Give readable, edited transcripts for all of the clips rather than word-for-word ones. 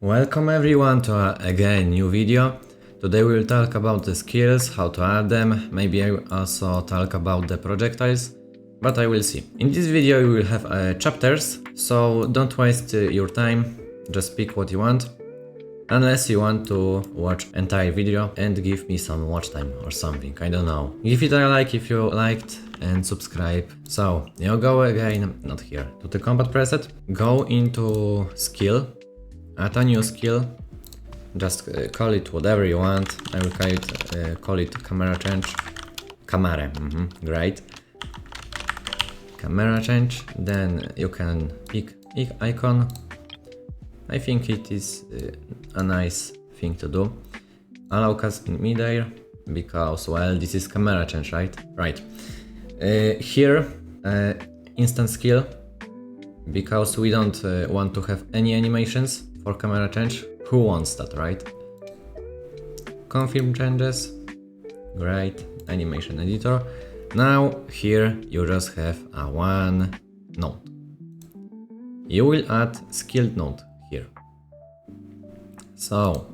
Welcome everyone to again new video. Today we will talk about the skills, how to add them, maybe I will also talk about the projectiles, but I will see. In this video you will have chapters, so don't waste your time, just pick what you want, unless you want to watch entire video and give me some watch time or something, I don't know. Give it a like if you liked and subscribe. So you go again, not here, to the combat preset, go into skill. Add a new skill, just call it whatever you want. I will call it camera change. Camera, great. Camera change, then you can pick icon. I think it is a nice thing to do. Allow cast in midair, because, well, this is camera change, right? Right. Here, instant skill, because we don't want to have any animations for camera change. Who wants that, right? Confirm changes, great, animation editor. Now here you just have a one node. You will add skilled node here. So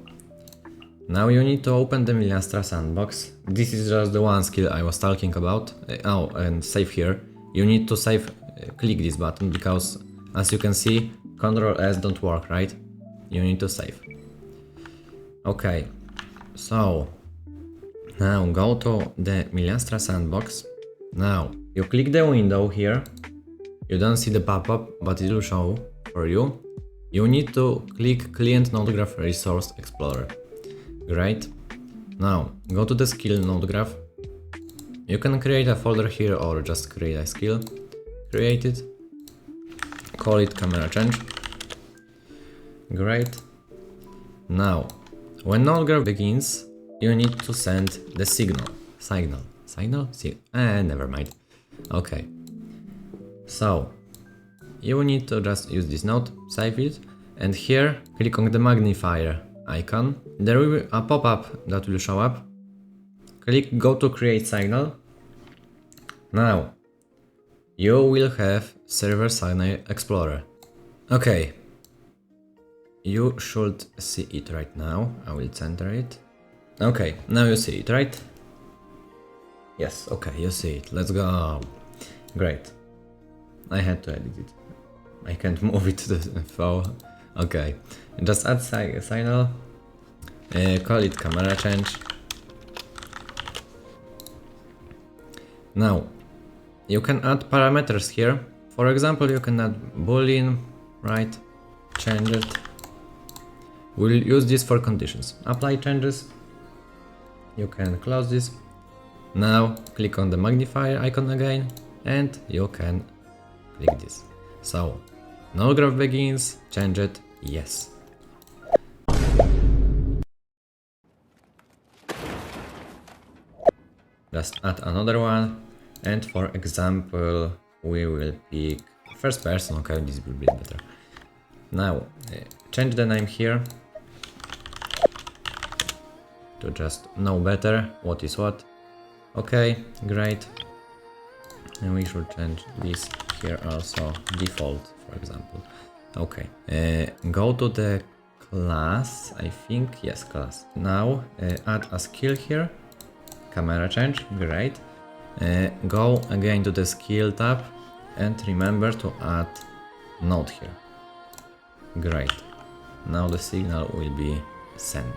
now you need to open the Miliastra Sandbox. This is just the one skill I was talking about. Oh, and save here. You need to save, click this button, because as you can see, Ctrl S don't work, right? You need to save. Okay, so now go to the Miliastra Sandbox. Now you click the window here. You don't see the pop-up, but it will show for you. You need to click Client Node Graph Resource Explorer. Great. Now go to the skill node graph. You can create a folder here or just create a skill. Create it. Call it camera change. Great. Now, when node graph begins, you need to send the signal. Never mind. Okay. So, you need to just use this node, save it, and here click on the magnifier icon. There will be a pop-up that will show up. Click go to create signal. Now, you will have server signal explorer. Okay. You should see it right now. I will center it. Okay, now you see it, right? Yes, okay, you see it. Let's go. Great. I had to edit it. I can't move it to the phone. Okay, just add signal. Call it camera change. Now, you can add parameters here. For example, you can add boolean, right? Change it. We'll use this for conditions. Apply changes. You can close this. Now click on the magnifier icon again and you can click this. So node graph begins, change it, yes. Just add another one, and for example we will pick first person. Okay, this will be better. Now change the name here to just know better what is what. Okay, great. And we should change this here also, default, for example. Okay, go to the class, I think, yes, class. Now add a skill here, camera change, great. Go again to the skill tab and remember to add node here. Great. Now the signal will be sent.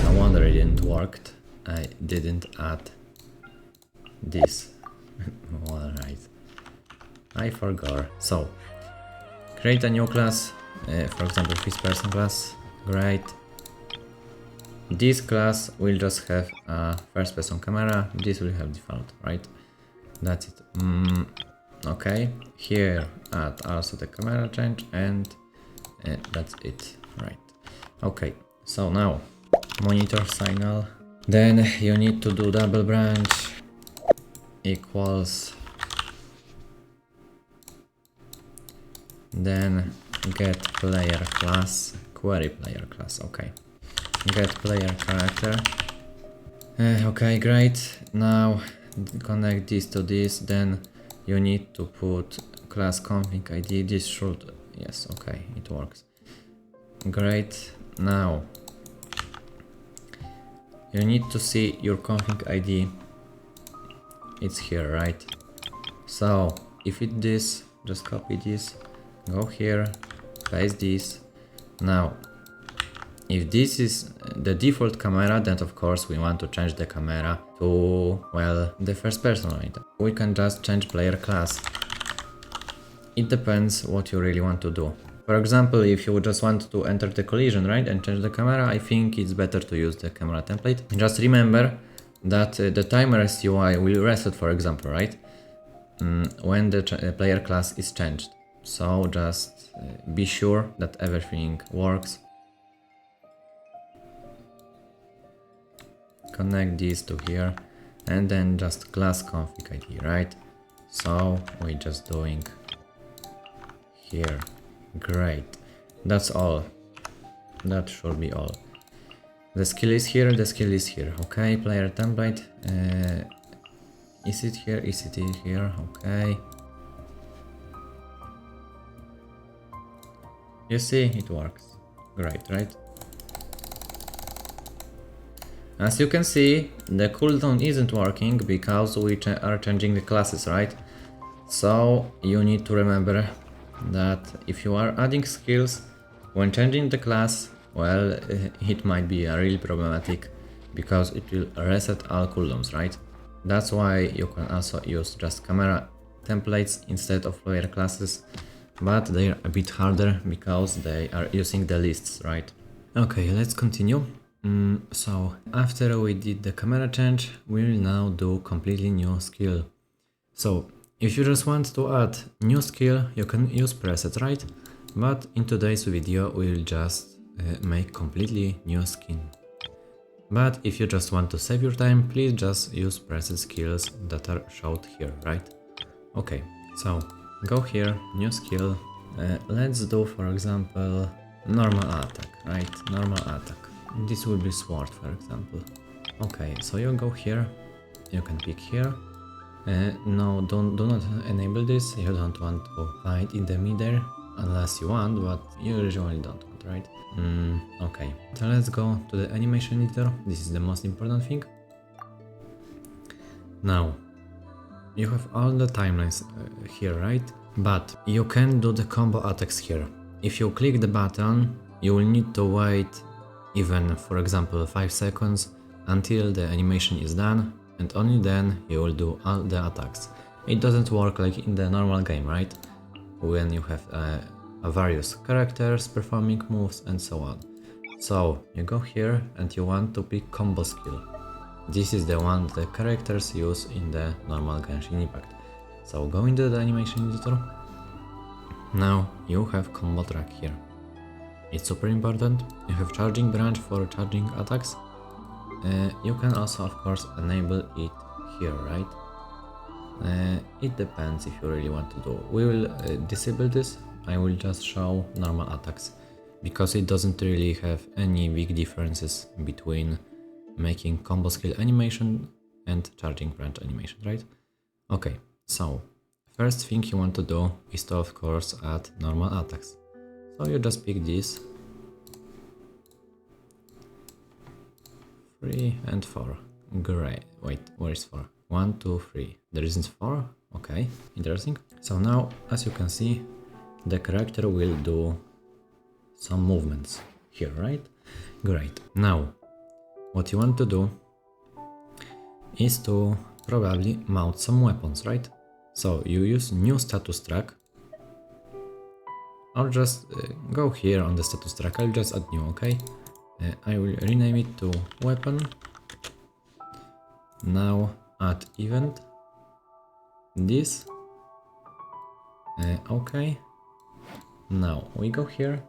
No wonder it didn't work. I didn't add this. Alright. I forgot. So, create a new class. For example, first person class. Great. This class will just have a first person camera. This will have default, right? That's it. Okay. Here add also the camera change and that's it, right? Okay. So now monitor signal. Then you need to do double branch equals. Then get player class, query player class. Okay. Get player character. Okay, great. Now connect this to this. Then you need to put class config ID. This should, yes, okay, it works. great. Now you need to see your config ID. It's here, right? So if it's this, just copy this, go here, paste this. Now if this is the default camera, then of course we want to change the camera to, well, the first person, right? We can just change player class. It depends what you really want to do. For example, if you just want to enter the collision, right, and change the camera, I think it's better to use the camera template. Just remember that the timer's UI will reset, for example, right, when the player class is changed. So just be sure that everything works. Connect this to here and then just class config ID, right? So we're just doing here. Great, that's all. That should be all. The skill is here, the skill is here. Okay, player template. Is it here? Is it here? Okay. You see, it works. Great, right? As you can see, the cooldown isn't working because we are changing the classes, right? So you need to remember that if you are adding skills when changing the class, well, it might be really problematic because it will reset all cooldowns, right? That's why you can also use just camera templates instead of player classes, but they are a bit harder because they are using the lists, right? Okay, let's continue. So after we did the camera change, we will now do completely new skill. So if you just want to add new skill, you can use presets, right? But in today's video we will just make completely new skin. But if you just want to save your time, please just use preset skills that are showed here, right? Okay, so go here, new skill. Let's do, for example, normal attack, right? Normal attack. This will be sword, for example. Okay, so you go here, you can pick here. No, do not enable this. You don't want to fight in the middle unless you want, but you usually don't want, right? Okay, so let's go to the animation editor. This is the most important thing. Now you have all the timelines here, right? But you can do the combo attacks here. If you click the button, you will need to wait even, for example, 5 seconds until the animation is done, and only then you will do all the attacks. It doesn't work like in the normal game, right? When you have various characters performing moves and so on. So you go here and you want to pick combo skill. This is the one the characters use in the normal Genshin Impact. So go into the animation editor. Now you have combo track here. It's super important. You have charging branch for charging attacks. You can also, of course, enable it here, right? It depends if you really want to do. We will disable this. I will just show normal attacks because it doesn't really have any big differences between making combo skill animation and charging branch animation, right? Okay, so first thing you want to do is to, of course, add normal attacks. So you just pick this. 3 and 4. Great. Wait, where is 4? 1, 2, 3. There isn't 4? Okay, interesting. So now, as you can see, the character will do some movements here, right? Great. Now, what you want to do is to probably mount some weapons, right? So you use new status track, or just go here on the status track. I'll just add new, okay? I will rename it to weapon. Now add event. This. Okay. Now we go here.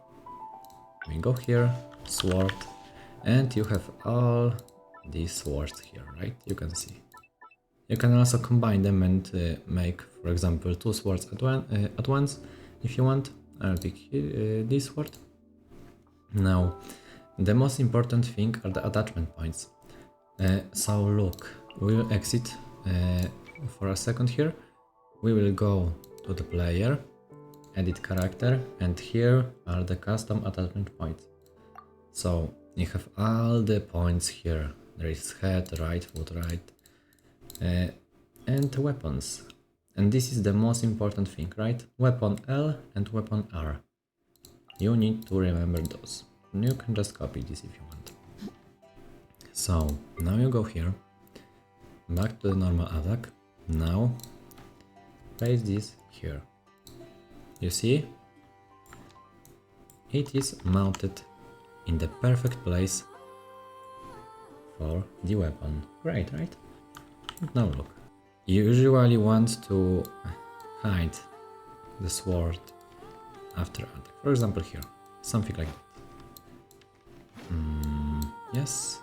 Sword, and you have all these swords here, right? You can see. You can also combine them and make, for example, 2 swords at once if you want. I'll pick this sword. Now, the most important thing are the attachment points. So look, we will exit for a second here. We will go to the player edit character, and here are the custom attachment points. So you have all the points here. There is head, right, foot, right, and weapons. And this is the most important thing, right? Weapon L and weapon R. You need to remember those. You can just copy this if you want. So now you go here, back to the normal attack. Now place this here. You see? It is mounted in the perfect place for the weapon. Great, right? Now look. You usually want to hide the sword after attack. For example here, something like that. Yes,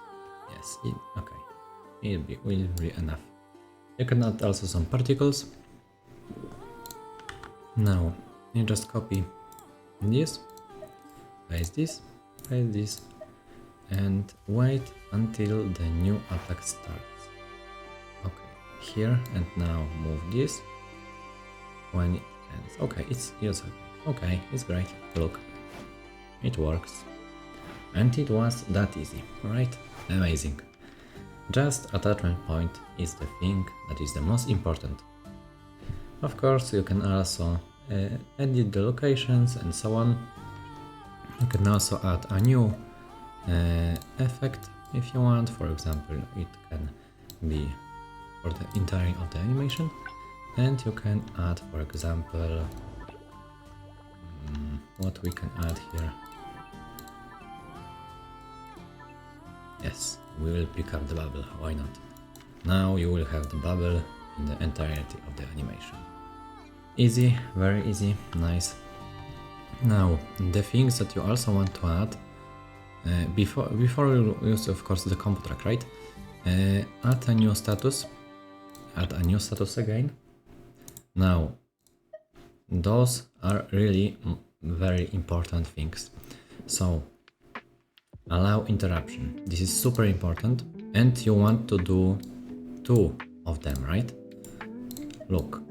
yes, okay. It will be enough. You can add also some particles. Now you just copy this, paste this, and wait until the new attack starts. Okay, here and now move this when it ends. Okay, it's okay, it's great. Look, it works. And it was that easy, right? Amazing. Just attachment point is the thing that is the most important. Of course, you can also edit the locations and so on. You can also add a new effect if you want. For example, it can be for the entire of the animation. And you can add, for example, what we can add here. Yes, we will pick up the bubble, why not? Now you will have the bubble in the entirety of the animation. Easy, very easy, nice. Now, the things that you also want to add, before you use of course the combo track, right? Add a new status again. Now, those are really very important things. So, allow interruption. This is super important, and you want to do 2 of them, right? Look,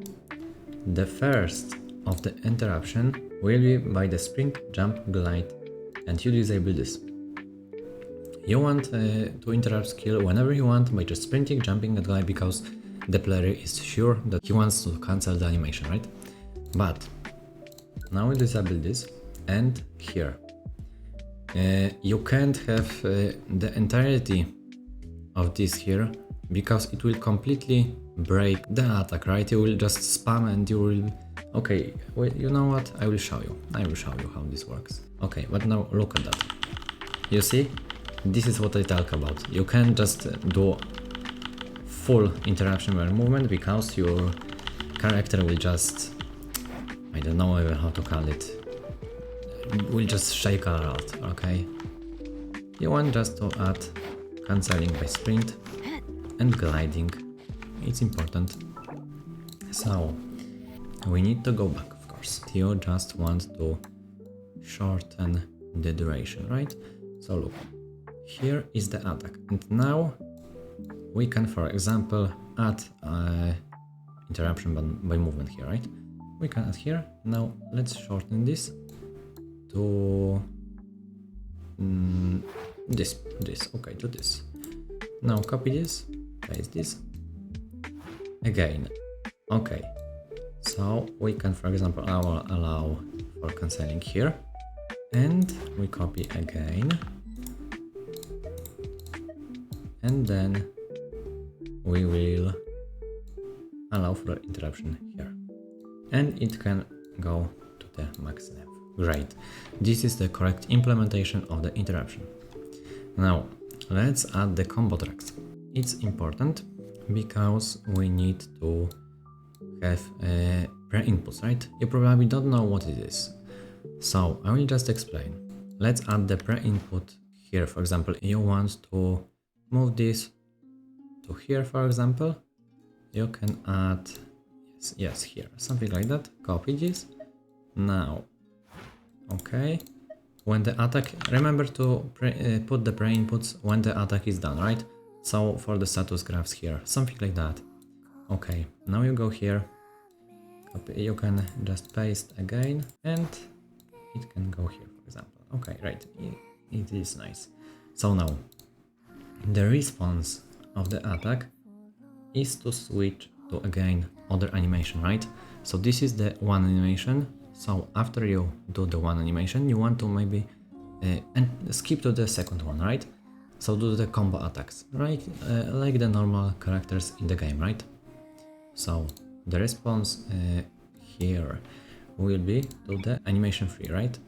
the first of the interruption will be by the sprint, jump, glide, and you disable this. You want to interrupt skill whenever you want by just sprinting, jumping, and glide, because the player is sure that he wants to cancel the animation, right? But now we disable this, and here. You can't have the entirety of this here, because it will completely break the attack, right? You will just spam and you will... Okay, wait, you know what? I will show you how this works. Okay, but now look at that. You see? This is what I talk about. You can't just do full interruption by movement, because your character will just... I don't know even how to call it. Will just shake a lot, okay? You want just to add cancelling by sprint and gliding. It's important. So we need to go back, of course. You just want to shorten the duration, right? So look, here is the attack, and now we can, for example, add interruption by movement here, right? We can add here. Now let's shorten this to this, okay, to this. Now copy this, paste this again. Okay, so we can, for example, allow for cancelling here, and we copy again, and then we will allow for interruption here, and it can go to the max level. Great, this is the correct implementation of the interruption. Now let's add the combo tracks. It's important because we need to have pre-inputs, right? You probably don't know what it is, so I will just explain. Let's add the pre-input here. For example, you want to move this to here, for example. You can add yes here, something like that. Copy this. Now okay, when the attack, remember to put the pre-inputs when the attack is done, right? So for the status graphs here, something like that. Okay, now you go here, copy. You can just paste again and it can go here, for example. Okay, right, it is nice. So now, the response of the attack is to switch to again other animation, right? So this is the one animation. So after you do the one animation, you want to maybe and skip to the second one, right? So do the combo attacks, right? Like the normal characters in the game, right? So the response here will be to the animation 3, right?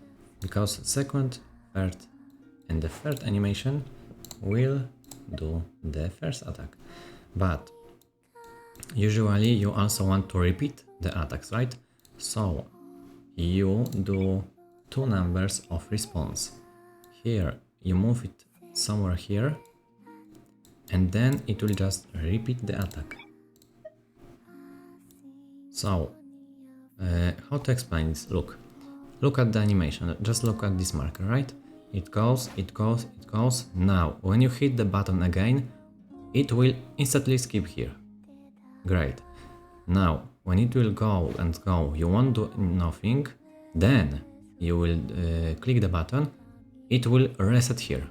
Because second, third, and the third animation will do the first attack. But usually you also want to repeat the attacks, right? So you do 2 numbers of response. Here you move it somewhere here and then it will just repeat the attack. So how to explain this? Look at the animation, just look at this marker, right? It goes, it goes, it goes. Now when you hit the button again, it will instantly skip here. Great. Now when it will go and go, you won't do nothing, then you will click the button, it will reset here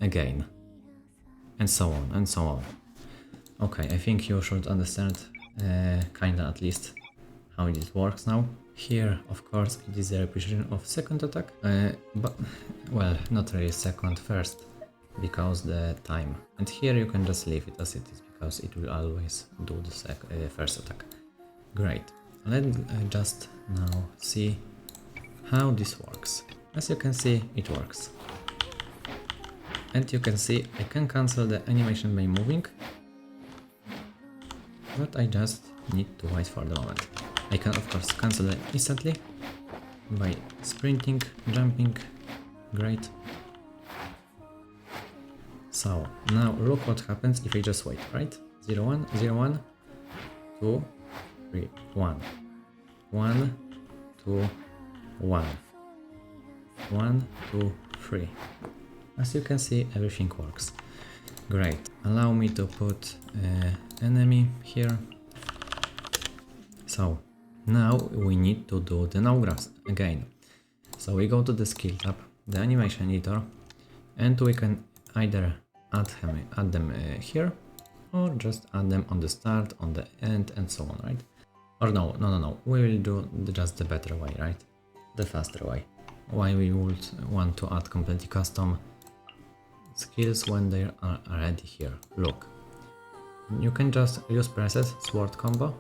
again, and so on and so on. Okay, I think you should understand kinda at least how it works now. Here, of course, it is a repetition of second attack, but well, not really second, first, because the time. And here you can just leave it as it is, because it will always do the first attack. Great. Let's just now see how this works. As you can see, it works. And you can see I can cancel the animation by moving, but I just need to wait for the moment. I can of course cancel it instantly by sprinting, jumping. Great. So now look what happens if I just wait, right? 0, 1, 0, 1, 2, 3, 1, 1, 2, 1, 1, 2, 3. As you can see, everything works. Great. Allow me to put enemy here. So now we need to do the no graphs again. So we go to the skill tab, the animation editor, and we can either add them here, or just add them on the start, on the end, and so on, right? Or no, we will do just the better way, right? The faster way. Why we would want to add completely custom skills when they are already here. Look, you can just use presses, sword combo.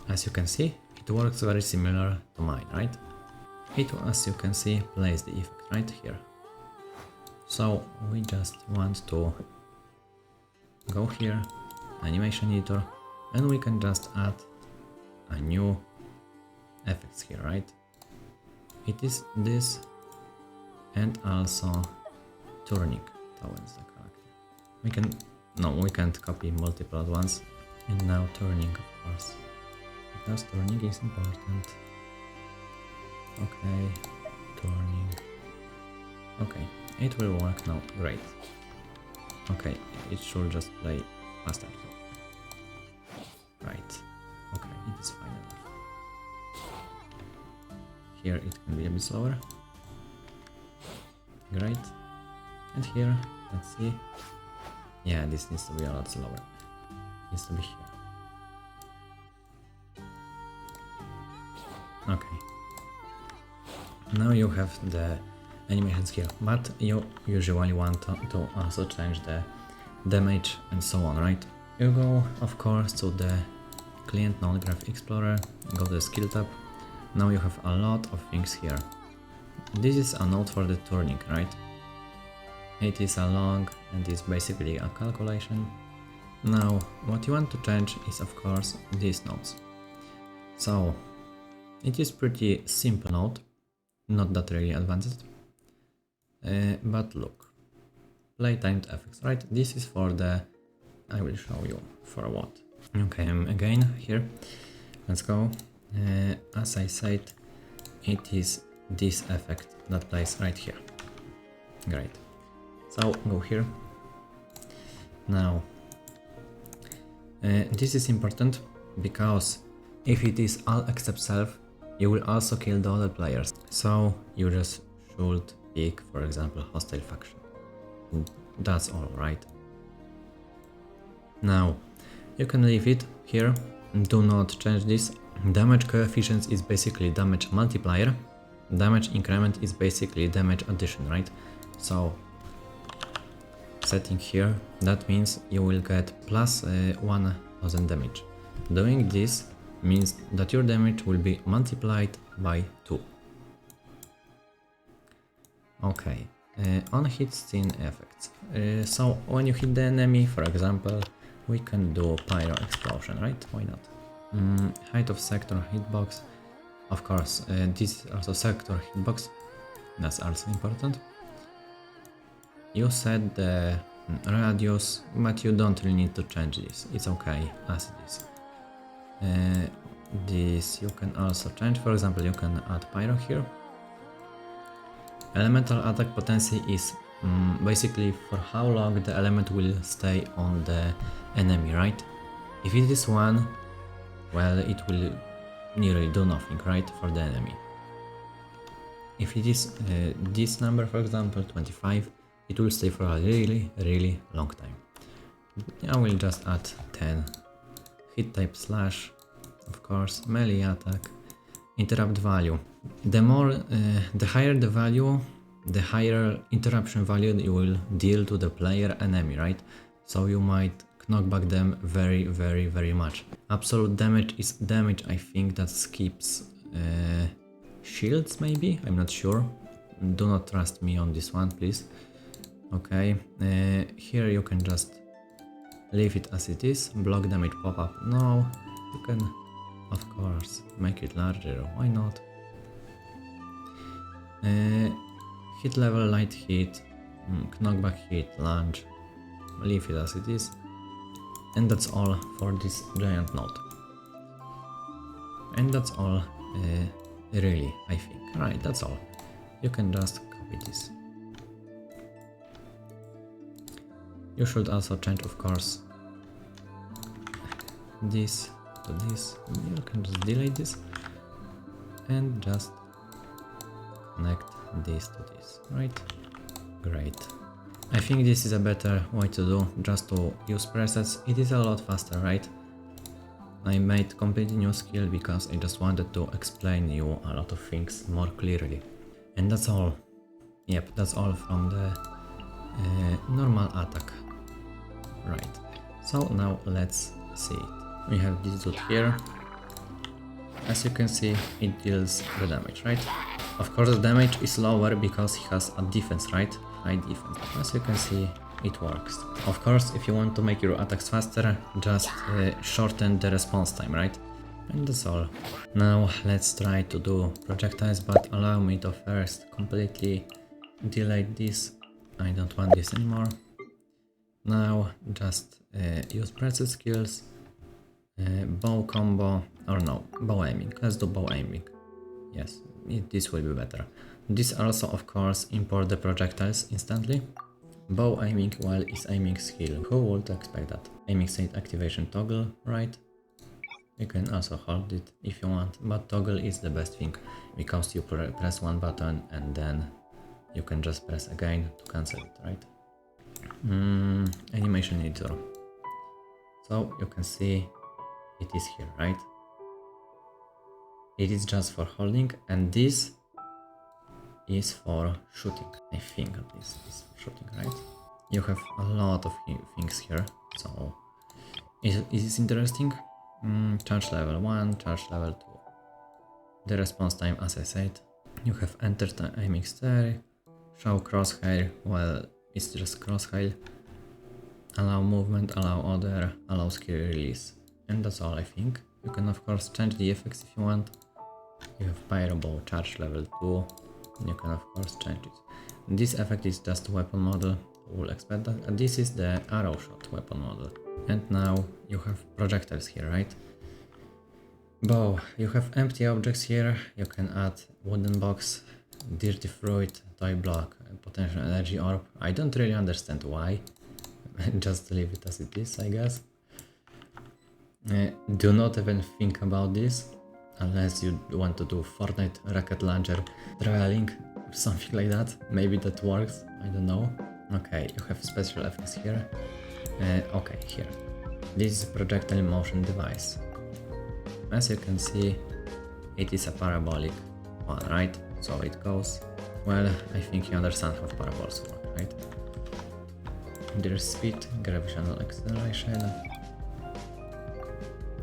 As you can see, it works very similar to mine, right? It, as you can see, plays the effect right here. So we just want to go here, animation editor, and we can just add a new effects here, right? It is this, and also turning towards the character. We can't copy multiple at once. And now turning, of course, because turning is important. Okay, turning. Okay, it will work now. Great. Okay, it should just play faster. Right. Okay, it is fine enough. Here it can be a bit slower. Great. And here, let's see. Yeah, this needs to be a lot slower. It needs to be here. Okay. Now you have the animations here, but you usually want to also change the damage and so on, right? You go, of course, to the Client Non-Graph Explorer, go to the Skill tab. Now you have a lot of things here. This is a node for the turning, right? It is a log and is basically a calculation. Now, what you want to change is, of course, these nodes. So, it is pretty simple node, not that really advanced. But look, play timed effects, right? This is for the, I will show you for what. Okay, I'm again here. Let's go. As I said, it is this effect that plays right here. Great. So go here. Now, this is important because If it is all except self, you will also kill the other players. So you just should pick, for example, hostile faction. That's all, right? Now, you can leave it here. Do not change this. Damage coefficient is basically damage multiplier. Damage increment is basically damage addition, right? So, setting here, that means you will get plus 1000 damage. Doing this means that your damage will be multiplied by 2. Okay, on hit scene effects. So when you hit the enemy, for example, we can do Pyro explosion, right? Why not? Height of sector hitbox. Of course, this is also sector hitbox. That's also important. You set the radius, but you don't really need to change this. It's okay as it is. This you can also change. For example, you can add Pyro here. Elemental attack potency is basically for how long the element will stay on the enemy, right? If it is 1, well, it will nearly do nothing, right, for the enemy. If it is this number, for example, 25, it will stay for a really long time. I will just add 10. Hit type slash, of course, melee attack, interrupt value. The higher the value, the higher interruption value you will deal to the player enemy, right? So you might knock back them very much. Absolute damage is damage, I think, that skips shields, maybe? I'm not sure. Do not trust me on this one, please. Okay, here you can just leave it as it is. Block damage pop-up, no. You can, of course, make it larger, why not? Hit level, light hit, knockback hit, lunge. Leave it as it is. And that's all for this giant node. And that's all, really, I think. Right, that's all. You can just copy this. You should also change, of course, this to this. You can just delete this and just connect this to this, right? Great. I think this is a better way to do, just to use presets. It is a lot faster, right? I made completely new skill because I just wanted to explain you a lot of things more clearly. And that's all. Yep, that's all from the normal attack. Right. So now let's see it. We have this dude here. As you can see, it deals the damage, right? Of course the damage is lower because he has a defense, right? High defense. As you can see, it works. Of course, if you want to make your attacks faster, just shorten the response time, right? And that's all. Now let's try to do projectiles, but allow me to first completely delete this. I don't want this anymore. Now just use preset skills, bow combo, or no, bow aiming. Let's do bow aiming. Yes, this will be better. This also, of course, import the projectiles instantly. Bow aiming while is aiming skill. Who would expect that? Aiming state activation toggle, right? You can also hold it if you want, but toggle is the best thing because you press one button and then you can just press again to cancel it, right? Animation editor. So you can see it is here, right? It is just for holding, and this is for shooting. I think at least is for shooting, right? You have a lot of things here, so it is interesting. Charge level 1, charge level 2. The response time, as I said. You have enter aiming state, show crosshair, well, it's just crosshair. Allow movement, allow other, allow skill release. And that's all, I think. You can of course change the effects if you want. You have Pyro bow charge level 2. You can of course change it. This effect is just weapon model. We'll expect that. And this is the arrow shot weapon model. And now you have projectiles here, right? Bow. You have empty objects here. You can add wooden box, dirty fruit, toy block, potential energy orb. I don't really understand why. Just leave it as it is, I guess. Do not even think about this unless you want to do Fortnite rocket launcher trialing or something like that. Maybe that works, I don't know. Okay, you have special effects here. Okay, here. This is a projectile motion device. As you can see, it is a parabolic one, right? So it goes, well, I think you understand how parabols work, right? There's speed, gravitational acceleration.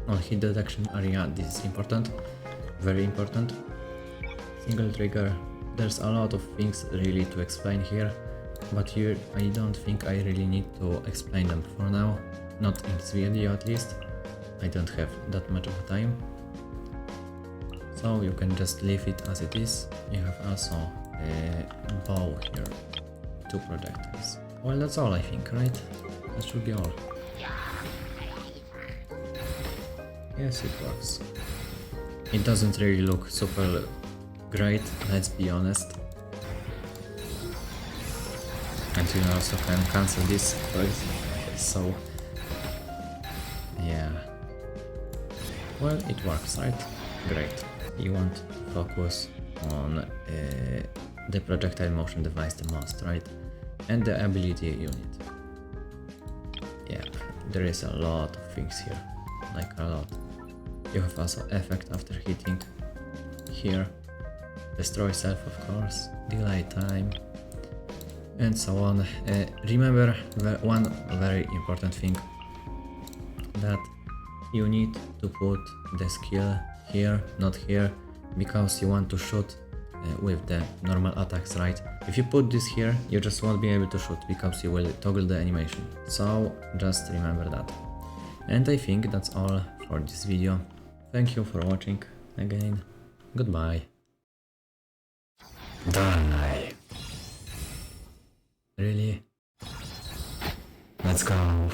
On hit detection area, this is important, very important. Single trigger, there's a lot of things really to explain here, but here I don't think I really need to explain them for now, not in this video at least. I don't have that much of time. So you can just leave it as it is. You have also a bow here, 2 projectiles. Well, that's all I think, right? That should be all. Yes, it works. It doesn't really look super great, let's be honest. And you also can cancel this, so yeah. Well, it works, right? Great. You want to focus on the projectile motion device the most, right? And the ability unit. Yeah, there is a lot of things here, like a lot. You have also effect after hitting here, destroy self of course, delay time, and so on. Remember one very important thing, that you need to put the skill here, not here, because you want to shoot with the normal attacks, right? If you put this here, you just won't be able to shoot because you will toggle the animation. So just remember that. And I think that's all for this video. Thank you for watching again. Goodbye. Die. Really? Let's go.